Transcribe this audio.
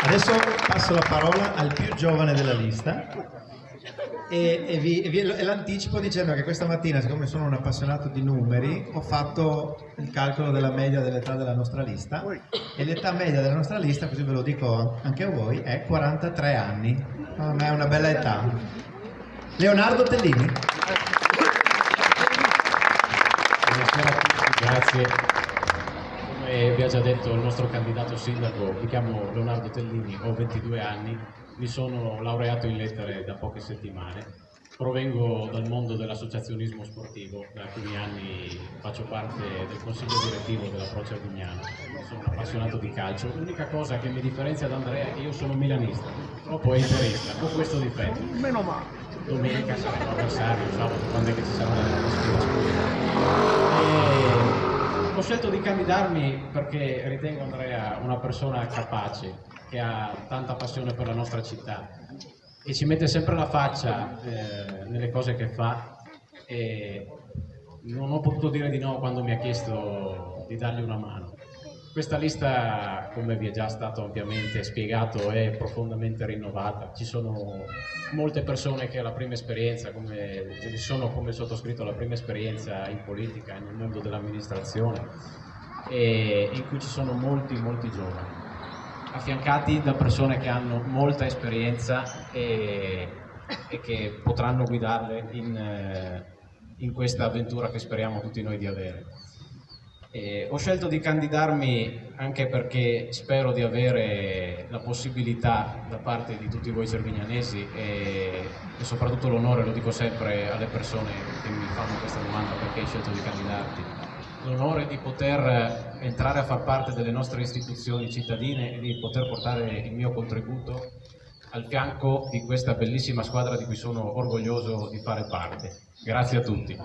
Adesso passo la parola al più giovane della lista e l'anticipo dicendo che questa mattina, siccome sono un appassionato di numeri, ho fatto il calcolo della media dell'età della nostra lista e l'età media della nostra lista, così ve lo dico anche a voi, è 43 anni. Non è una bella età. Leonardo Tellini. Buonasera a tutti, grazie. Come vi ha già detto il nostro candidato sindaco, mi chiamo Leonardo Tellini, ho 22 anni, mi sono laureato in lettere da poche settimane, provengo dal mondo dell'associazionismo sportivo, da alcuni anni faccio parte del consiglio direttivo della Croce Ardugnano, sono un appassionato di calcio. L'unica cosa che mi differenzia da Andrea è che io sono milanista, purtroppo è interista, ho questo difetto. Meno male. Domenica saremo avversari, sabato, quando è che ci sarà la sfida. Ho scelto di candidarmi perché ritengo Andrea una persona capace, che ha tanta passione per la nostra città e ci mette sempre la faccia nelle cose che fa, e non ho potuto dire di no quando mi ha chiesto di dargli una mano. Questa lista, come vi è già stato ampiamente spiegato, è profondamente rinnovata. Ci sono molte persone che alla prima esperienza, come il sottoscritto, la prima esperienza in politica, nel mondo dell'amministrazione, e in cui ci sono molti giovani, affiancati da persone che hanno molta esperienza e che potranno guidarle in questa avventura che speriamo tutti noi di avere. Ho scelto di candidarmi anche perché spero di avere la possibilità da parte di tutti voi cervignanesi e soprattutto l'onore, lo dico sempre alle persone che mi fanno questa domanda: perché hai scelto di candidarti? L'onore di poter entrare a far parte delle nostre istituzioni cittadine e di poter portare il mio contributo al fianco di questa bellissima squadra di cui sono orgoglioso di fare parte. Grazie a tutti.